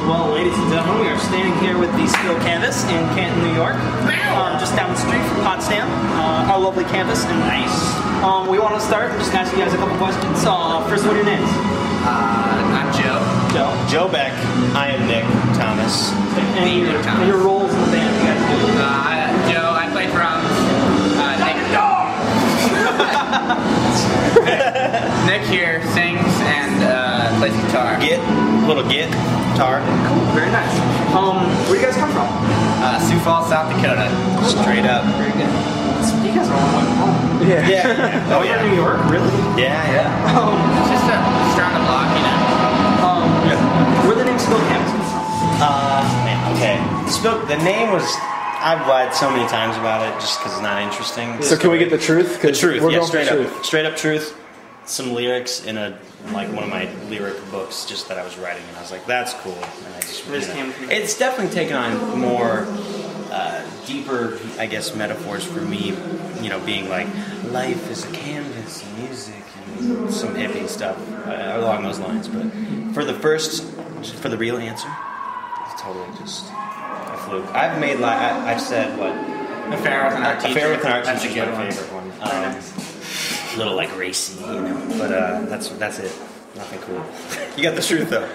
Well, ladies and gentlemen, we are standing here with the Spill Canvas in Canton, New York. Just down the street from Potsdam. Our lovely campus. And nice. We want to start and just ask you guys a couple questions. First, what are your names? I'm Joe. Joe Beck. I am Nick Thomas. And your roles in the band you guys do? Joe, I play drums. Nick here sings and plays guitar. Little guitar. Cool, very nice. Where do you guys come from? Sioux Falls, South Dakota. Straight up. Very good. You guys are all like home. Yeah. Oh yeah. New York, really? Yeah. It's just around the block, you know. Where the name Spill Canvas comes from? Man, okay. The name was. I've lied so many times about it just because it's not interesting. So can we get the truth? The truth, we're yeah, going straight for up. truth. Straight up truth. Some lyrics in one of my lyric books just that I was writing, and I was like, that's cool. And I just it's definitely taken on more deeper, I guess, metaphors for me. You know, being like life is a canvas, and music, and some hippie stuff along those lines. But for the real answer, it's totally just a fluke. I've made I've said what. Affair with an Art Teacher. Affair with an Art That's Teacher a is my good favorite one. A little like racy, you know, but that's it. Nothing cool. You got the truth though.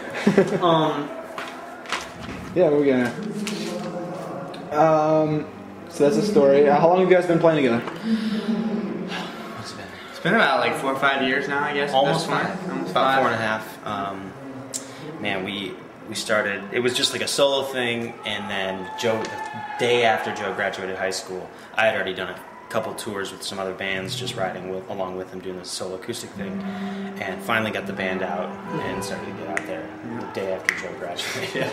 Yeah, we're gonna. So that's a story. How long have you guys been playing together? What's it been? It's been about like 4 or 5 years now, I guess. Almost About 4.5. Man, we started. It was just like a solo thing, and then the day after Joe graduated high school, I had already done a couple tours with some other bands, just riding along with him, doing this solo acoustic thing, and finally got the band out and started to get out there the day after Joe graduated.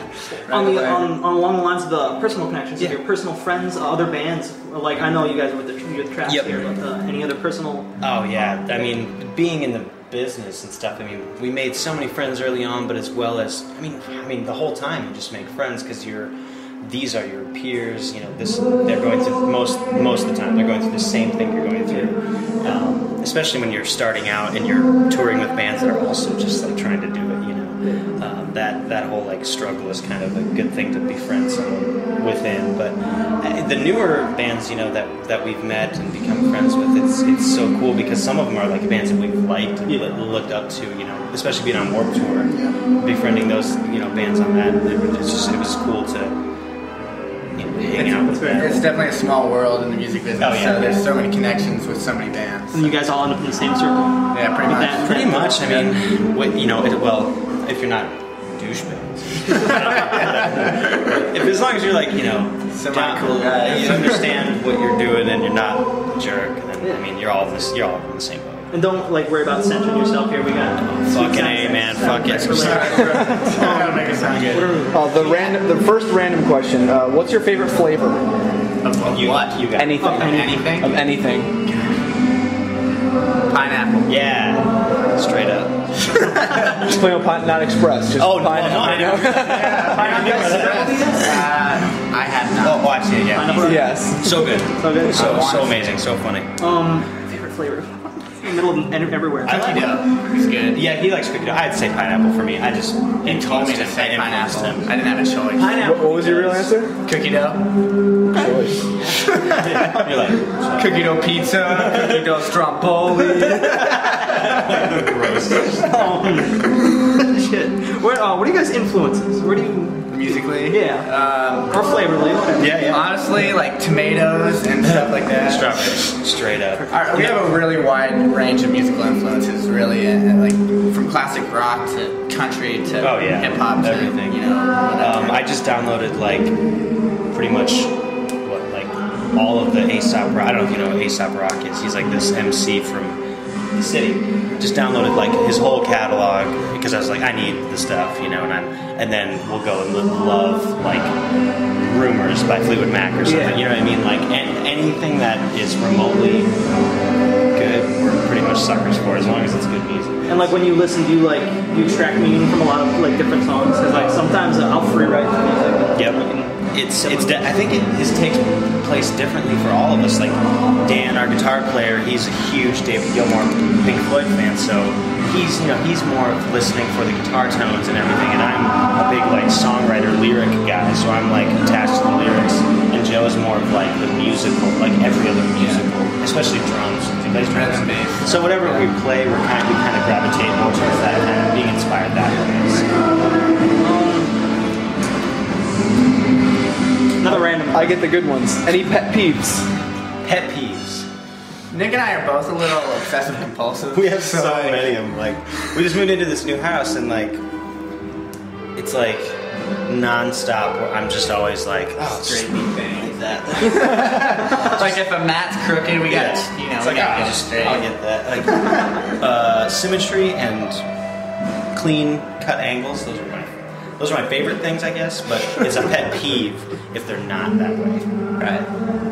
Along the lines of the personal connections, your personal friends, other bands, like I know you guys were with Traps here, but any other personal? Oh yeah, I mean, being in the business and stuff, I mean, we made so many friends early on, but as well as, I mean, the whole time you just make friends because these are your peers, you know, they're going through, most of the time, they're going through the same thing you're going through, especially when you're starting out and you're touring with bands that are also just like trying to do it, you know, that whole like struggle is kind of a good thing to befriend someone within, but the newer bands, you know, that we've met and become friends with, it's so cool because some of them are like bands that we've liked and looked up to, you know, especially being on Warped Tour, befriending those, you know, bands on that, it was cool to hang out with them. It's definitely a small world in the music business. Oh, yeah. So there's so many connections with so many bands. And you guys all end up in the same circle? Yeah, pretty much. Pretty much. I mean, you know, if you're not douchebags. As long as you're like, you know, semi-cool guy, you understand what you're doing and you're not a jerk, then I mean, you're all in the same boat. And don't like worry about censoring yourself here. We got fucking A, man. Fuck it. That'll make it sound good. The first random question. What's your favorite flavor? Of what? You got anything. Anything? Of anything. Pineapple. Yeah. Straight up. Just plain old not express. Just pineapple. I have not. Oh, watch it. Yeah. Yes. So good. So good. So amazing. So funny. Favorite flavor. In the middle of everywhere. Cookie dough. It's good. Yeah, he likes cookie dough. I'd say pineapple for me. He told me to say pineapple. I didn't have a choice. Pineapple. What was your real answer? Cookie dough. Choice. You're like Cookie dough pizza. Cookie dough stromboli. gross. Shit. What are you guys' influences? Where do you... Musically? Yeah. Or flavorly, whatever. Yeah. Honestly, like tomatoes and stuff like that. Strawberries. Straight up. We have a really wide range of musical influences, really, and like from classic rock to country to hip hop to everything. You know. I just downloaded like pretty much all of the Aesop Rock. I don't know if you know what Aesop Rock is. He's like this MC from the city. Just downloaded like his whole catalog because I was like, I need the stuff, you know, and then we'll go and love like Rumors by Fleetwood Mac or something. You know what I mean? Like anything that is remotely good, we're pretty much suckers for, as long as it's good music. And like when you listen, do you extract meaning from a lot of like different songs? Because like sometimes I'll free write the music. Yep. I think it takes place differently for all of us. Like Dan, our guitar player, he's a huge David Gilmour, Pink Floyd fan, so he's more of listening for the guitar tones and everything. And I'm a big like songwriter musical, like every other musical, especially drums. He plays drums. So whatever we play, we kind of gravitate more towards that, kind of being inspired that way. So. Another random. I get the good ones. Any pet peeves? Pet peeves. Nick and I are both a little obsessive compulsive. We have so many of them. Like, we just moved into this new house, and like, it's like non-stop. I'm just always like, oh, straight beat bang like that. Like if a mat's crooked, we got it's like, I'll just straight. I'll get that. Like symmetry and clean cut angles. Those are my favorite things, I guess. But it's a pet peeve if they're not that way. Right.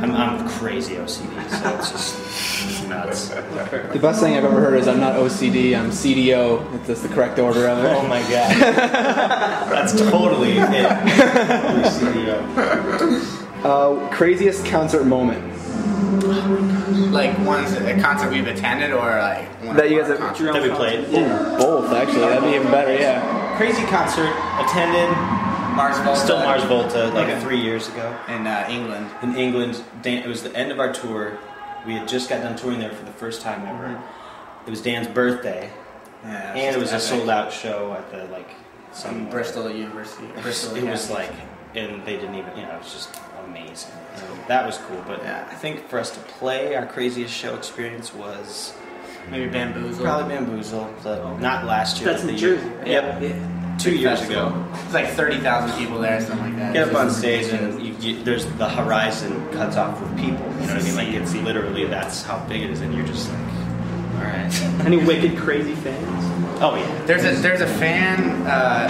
I'm crazy OCD, so it's just nuts. The best thing I've ever heard is I'm not OCD, I'm CDO. That's the correct order of it. Oh my god. That's totally it. Totally CDO. Craziest concert moment? Like a concert we've attended, or like one that you guys have that we played? Ooh, both, actually. That'd be even better, yeah. Crazy concert, attended. Mars Volta. Still Mars Volta, like 3 years ago. In England. In England. It was the end of our tour. We had just got done touring there for the first time ever. It was Dan's birthday. Yeah, and it was a sold-out show at the, like, some... Bristol University. It was like, and they didn't even, it was just amazing. That was cool, but I think for us to play, our craziest show experience was... Maybe Bamboozle. Probably Bamboozle. Not last year. That's in Jersey, right? Yep. Yeah. 2 years ago. It's like 30,000 people there, something like that. Get up on stage and there's the horizon cuts off with people. You know what I mean? Like it's literally that's how big it is, and you're just like, all right. Any wicked crazy fans? Oh yeah. There's a fan that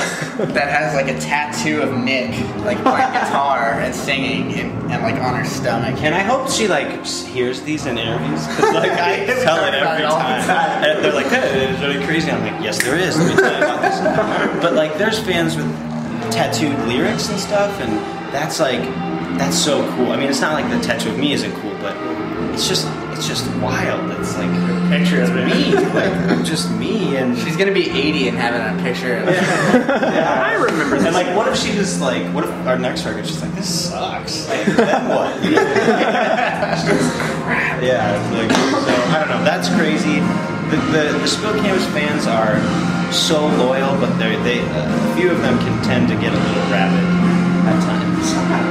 has like a tattoo of Nick like playing guitar and singing and like on her stomach. And I hope she like hears these in interviews because like I tell it every time. And they're like, hey, it's really crazy. I'm like, yes, there is. Let me tell you about this. But like, there's fans with tattooed lyrics and stuff, and that's so cool. I mean, it's not like the tattoo of me isn't cool, but it's just wild. It's like a picture of me, like just me, and she's gonna be 80 and having a picture. Of yeah, I remember. And like, what if she just like, what if our next record, she's like, this sucks. Like, then what? Yeah, like, so I don't know. That's crazy. The Spill Canvas fans are so loyal, but a few of them can tend to get a little rabid at times.